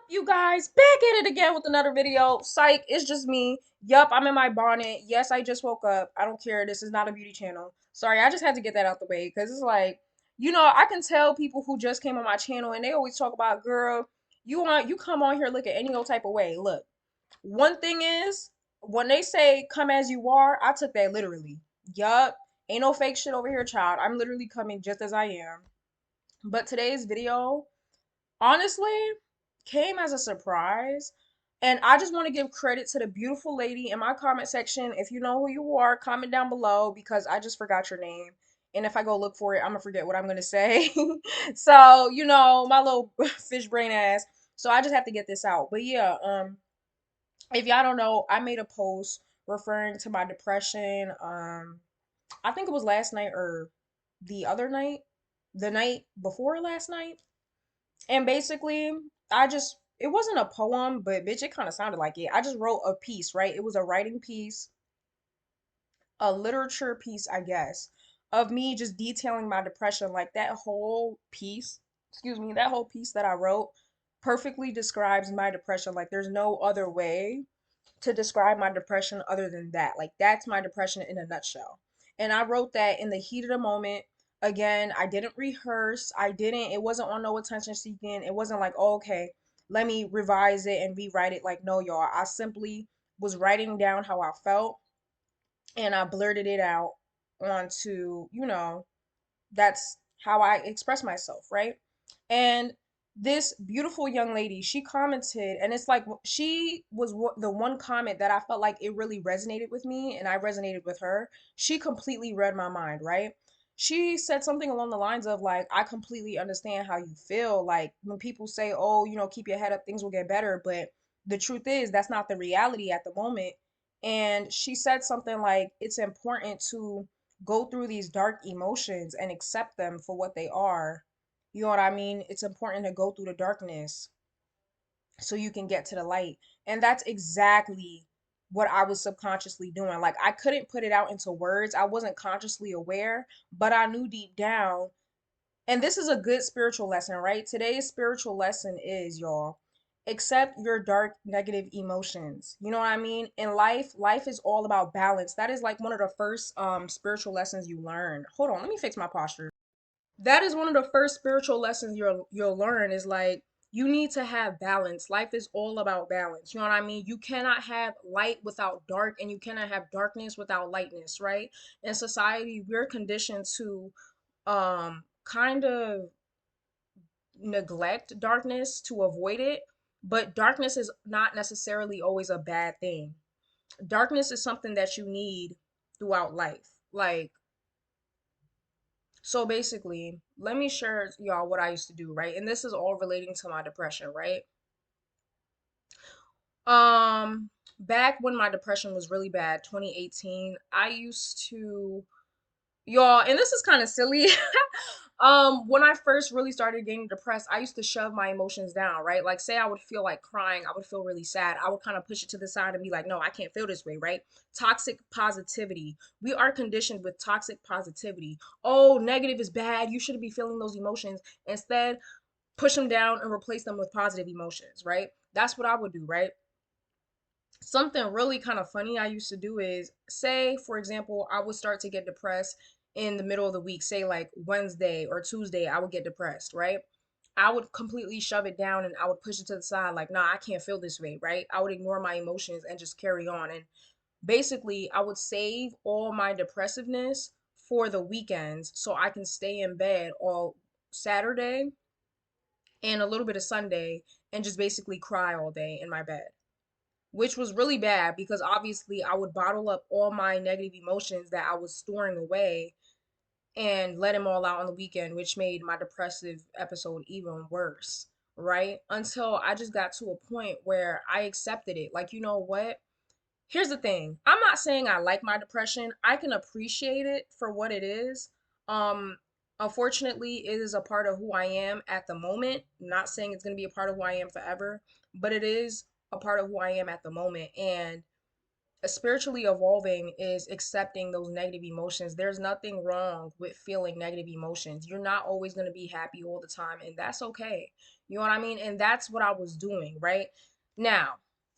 You guys? Back at it again with another video. Psych, it's just me. Yup, I'm in my bonnet. Yes, I just woke up. I don't care. This is not a beauty channel. Sorry, I just had to get that out the way because it's like, I can tell people who just came on my channel and they always talk about, girl, you come on here looking any old type of way. Look, one thing is, when they say come as you are, I took that literally. Yup, ain't no fake shit over here, child. I'm literally coming just as I am. But today's video, honestly, came as a surprise. And I just want to give credit to the beautiful lady in my comment section. If you know who you are, comment down below because I just forgot your name. And if I go look for it, I'm gonna forget what I'm gonna say. So, my little fish brain ass. So I just have to get this out. But yeah, if y'all don't know, I made a post referring to my depression. I think it was last night or the other night, the night before last night. And basically, it wasn't a poem, but bitch, it kind of sounded like it. I just wrote a piece, right? It was a writing piece, a literature piece, I guess, of me just detailing my depression. Like that whole piece, excuse me, that whole piece that I wrote perfectly describes my depression. Like there's no other way to describe my depression other than that. Like that's my depression in a nutshell. And I wrote that in the heat of the moment. Again, I didn't rehearse. It wasn't on no attention seeking. It wasn't like, oh, okay, let me revise it and rewrite it. Like, no, y'all. I simply was writing down how I felt and I blurted it out onto, that's how I express myself, right? And this beautiful young lady, she commented, and it's like she was the one comment that I felt like it really resonated with me, and I resonated with her. She completely read my mind, right? She said something along the lines of like, I completely understand how you feel. Like when people say, oh, keep your head up, things will get better. But the truth is, that's not the reality at the moment. And she said something like, it's important to go through these dark emotions and accept them for what they are. You know what I mean? It's important to go through the darkness so you can get to the light. And that's exactly what I was subconsciously doing. Like I couldn't put it out into words. I wasn't consciously aware, but I knew deep down. And this is a good spiritual lesson, right? Today's spiritual lesson is, y'all, accept your dark negative emotions. You know what I mean? In life is all about balance. That is like one of the first spiritual lessons you learn. Hold on, let me fix my posture. That is one of the first spiritual lessons you'll learn is like you need to have balance. Life is all about balance. You know what I mean? You cannot have light without dark and you cannot have darkness without lightness, right? In society, we're conditioned to kind of neglect darkness to avoid it, but darkness is not necessarily always a bad thing. Darkness is something that you need throughout life. Like, so basically, let me share y'all what I used to do, right? And this is all relating to my depression, right? Um, Back when my depression was really bad, 2018, I used to, y'all, and this is kind of silly. When I first really started getting depressed, I used to shove my emotions down, right? Like, say I would feel like crying, I would feel really sad. I would kind of push it to the side and be like, no, I can't feel this way, right? Toxic positivity. We are conditioned with toxic positivity. Oh, negative is bad. You shouldn't be feeling those emotions. Instead, push them down and replace them with positive emotions, right? That's what I would do, right? Something really kind of funny I used to do is say, for example, I would start to get depressed in the middle of the week, say like Wednesday or Tuesday, I would get depressed, right? I would completely shove it down and I would push it to the side, like, nah, I can't feel this way, right? I would ignore my emotions and just carry on. And basically, I would save all my depressiveness for the weekends so I can stay in bed all Saturday and a little bit of Sunday and just basically cry all day in my bed, which was really bad because obviously I would bottle up all my negative emotions that I was storing away and let them all out on the weekend, which made my depressive episode even worse, right? Until I just got to a point where I accepted it. Like, you know what? Here's the thing. I'm not saying I like my depression. I can appreciate it for what it is. Um, Unfortunately, it is a part of who I am at the moment. Not saying it's going to be a part of who I am forever, but it is a part of who I am at the moment. And spiritually evolving is accepting those negative emotions. There's nothing wrong with feeling negative emotions. You're not always going to be happy all the time, and that's okay. You know what I mean? And that's what I was doing, right? Now,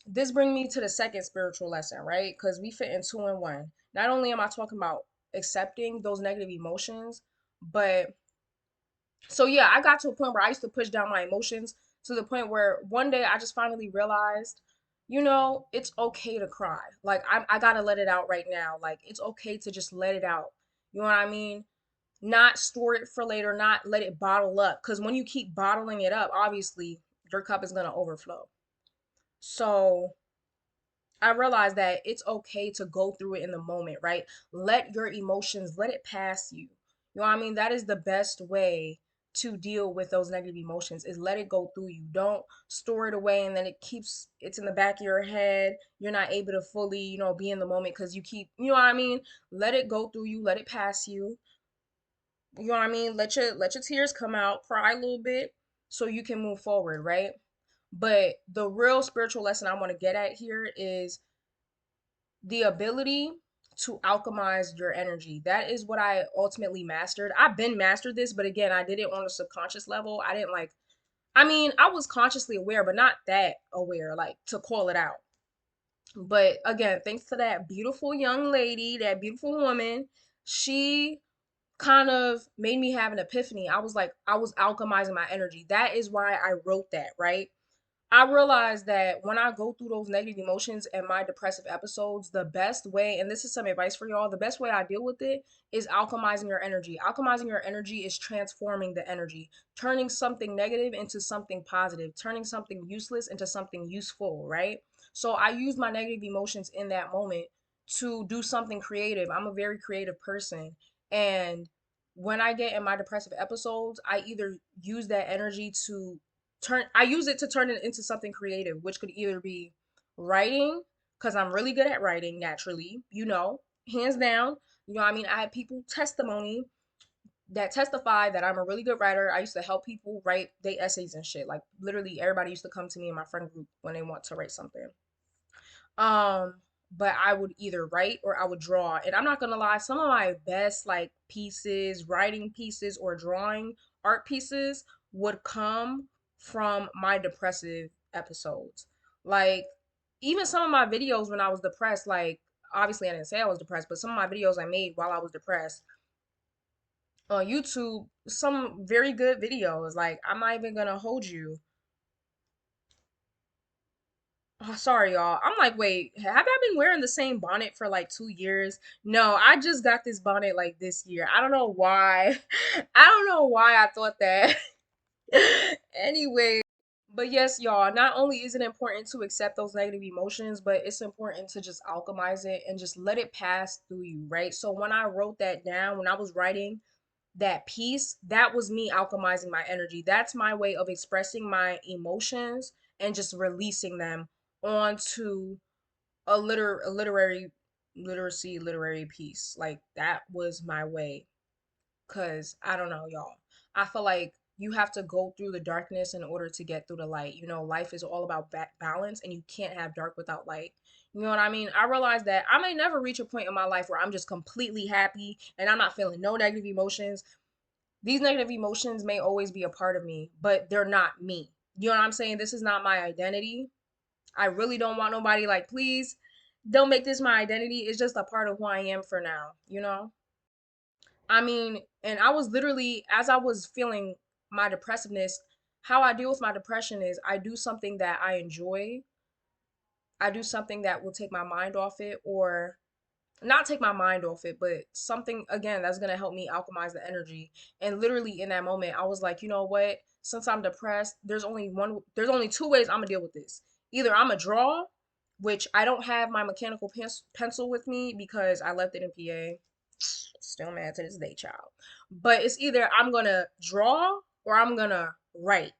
this brings me to the second spiritual lesson, right? Because we fit in two in one. Not only am I talking about accepting those negative emotions, but so yeah, I got to a point where I used to push down my emotions to the point where one day I just finally realized, it's okay to cry. Like I gotta let it out right now. Like it's okay to just let it out. You know what I mean? Not store it for later, not let it bottle up. Because when you keep bottling it up, obviously your cup is gonna overflow. So I realized that it's okay to go through it in the moment, right? Let your emotions, let it pass you. You know what I mean? That is the best way to deal with those negative emotions is let it go through you. Don't store it away and then it's in the back of your head. You're not able to fully, be in the moment because you keep, you know what I mean? Let it go through you, let it pass you. You know what I mean? Let your tears come out, cry a little bit so you can move forward, right? But the real spiritual lesson I want to get at here is the ability to alchemize your energy. That is what I ultimately mastered. I've been mastered this, but again, I did it on a subconscious level. I didn't like, I mean, I was consciously aware, but not that aware, like to call it out. But again, thanks to that beautiful young lady, that beautiful woman, she kind of made me have an epiphany. I was like, I was alchemizing my energy. That is why I wrote that, right? I realized that when I go through those negative emotions and my depressive episodes, the best way, and this is some advice for y'all, the best way I deal with it is alchemizing your energy. Alchemizing your energy is transforming the energy, turning something negative into something positive, turning something useless into something useful, right? So I use my negative emotions in that moment to do something creative. I'm a very creative person. And when I get in my depressive episodes, I either use that energy to I use it to turn it into something creative, which could either be writing, because I'm really good at writing naturally, hands down. I mean, I had people testimony that testify that I'm a really good writer. I used to help people write their essays and shit. Like literally everybody used to come to me in my friend group when they want to write something. Um, but I would either write or I would draw. And I'm not gonna lie, some of my best like pieces, writing pieces or drawing art pieces would come from my depressive episodes. Like even some of my videos when I was depressed, like obviously I didn't say I was depressed, but some of my videos I made while I was depressed on YouTube, some very good videos. Like I'm not even gonna hold you. Oh, sorry, y'all. I'm like, wait, have I been wearing the same bonnet for like 2 years? No, I just got this bonnet like this year. I don't know why. I don't know why I thought that. Anyway, but yes, y'all, not only is it important to accept those negative emotions, but it's important to just alchemize it and just let it pass through you, right? So when I wrote that down, when I was writing that piece, that was me alchemizing my energy. That's my way of expressing my emotions and just releasing them onto a literary literary piece. Like that was my way. Cause I don't know, y'all. I feel like you have to go through the darkness in order to get through the light. Life is all about balance, and you can't have dark without light. You know what I mean? I realize that I may never reach a point in my life where I'm just completely happy and I'm not feeling no negative emotions. These negative emotions may always be a part of me, but they're not me. You know what I'm saying? This is not my identity. I really don't want nobody like, please don't make this my identity. It's just a part of who I am for now? I mean, and I was literally, as I was feeling my depressiveness, how I deal with my depression is I do something that I enjoy. I do something that will take my mind off it, or not take my mind off it, but something again that's gonna help me alchemize the energy. And literally in that moment, I was like, you know what? Since I'm depressed, there's only two ways I'm gonna deal with this. Either I'm gonna draw, which I don't have my mechanical pencil with me because I left it in PA. Still mad to this day, child. But it's either I'm gonna draw or I'm gonna write,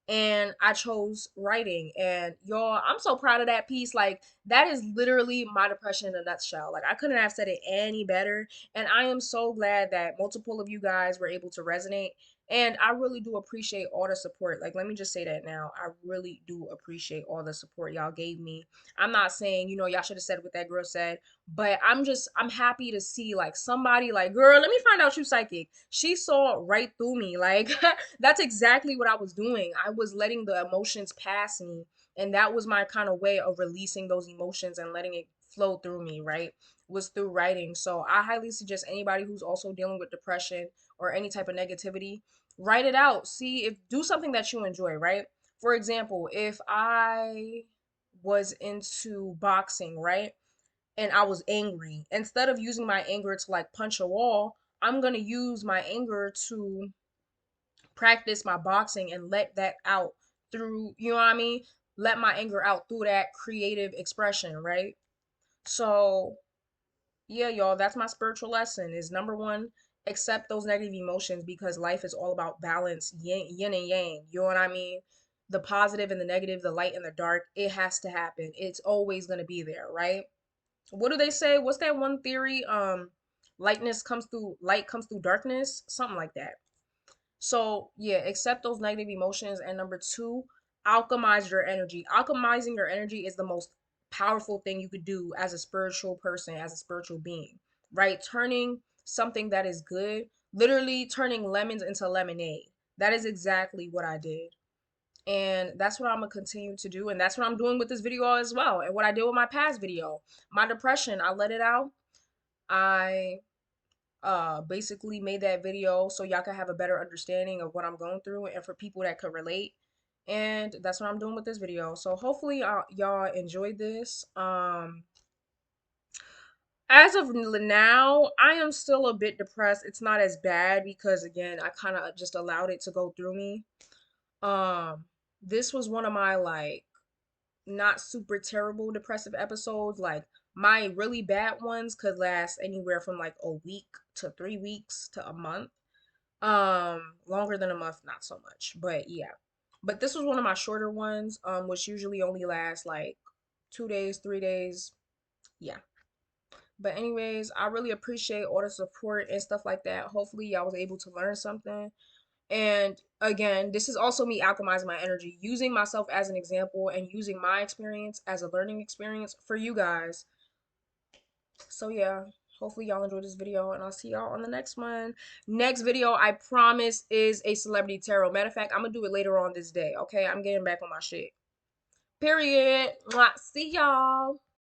and I chose writing. And y'all, I'm so proud of that piece. Like that is literally my depression in a nutshell. Like I couldn't have said it any better. And I am so glad that multiple of you guys were able to resonate. And I really do appreciate all the support. Like, let me just say that now. I really do appreciate all the support y'all gave me. I'm not saying, y'all should have said what that girl said, but I'm happy to see like somebody like, girl, let me find out you psychic. She saw right through me. Like, that's exactly what I was doing. I was letting the emotions pass me. And that was my kind of way of releasing those emotions and letting it flow through me, right? Was through writing. So I highly suggest anybody who's also dealing with depression or any type of negativity, write it out. See if do something that you enjoy, right? For example, if I was into boxing, right? And I was angry, instead of using my anger to like punch a wall, I'm going to use my anger to practice my boxing and let that out through, you know what I mean? Let my anger out through that creative expression, right? So, yeah, y'all, that's my spiritual lesson is number one, accept those negative emotions because life is all about balance, yin and yang. You know what I mean? The positive and the negative, the light and the dark, it has to happen. It's always going to be there, right? What do they say? What's that one theory? Light comes through darkness, something like that. So, yeah, accept those negative emotions. And number two, alchemize your energy. Alchemizing your energy is the most powerful thing you could do as a spiritual person, as a spiritual being, right? Turning something that is good, literally turning lemons into lemonade. That is exactly what I did. And that's what I'm going to continue to do. And that's what I'm doing with this video as well. And what I did with my past video, my depression, I let it out. I basically made that video so y'all can have a better understanding of what I'm going through and for people that could relate. And that's what I'm doing with this video. So hopefully y'all enjoyed this. As of now, I am still a bit depressed. It's not as bad because again, I kind of just allowed it to go through me. Um this was one of my like not super terrible depressive episodes. Like my really bad ones could last anywhere from like a week to 3 weeks to a month. Longer than a month, not so much. But yeah. But this was one of my shorter ones, which usually only lasts like 2 days, 3 days. Yeah. But anyways, I really appreciate all the support and stuff like that. Hopefully y'all was able to learn something. And again, this is also me alchemizing my energy, using myself as an example and using my experience as a learning experience for you guys. So yeah, hopefully y'all enjoyed this video and I'll see y'all on the next one. Next video, I promise, is a celebrity tarot. Matter of fact, I'm gonna do it later on this day. Okay, I'm getting back on my shit. Period. Mwah. See y'all.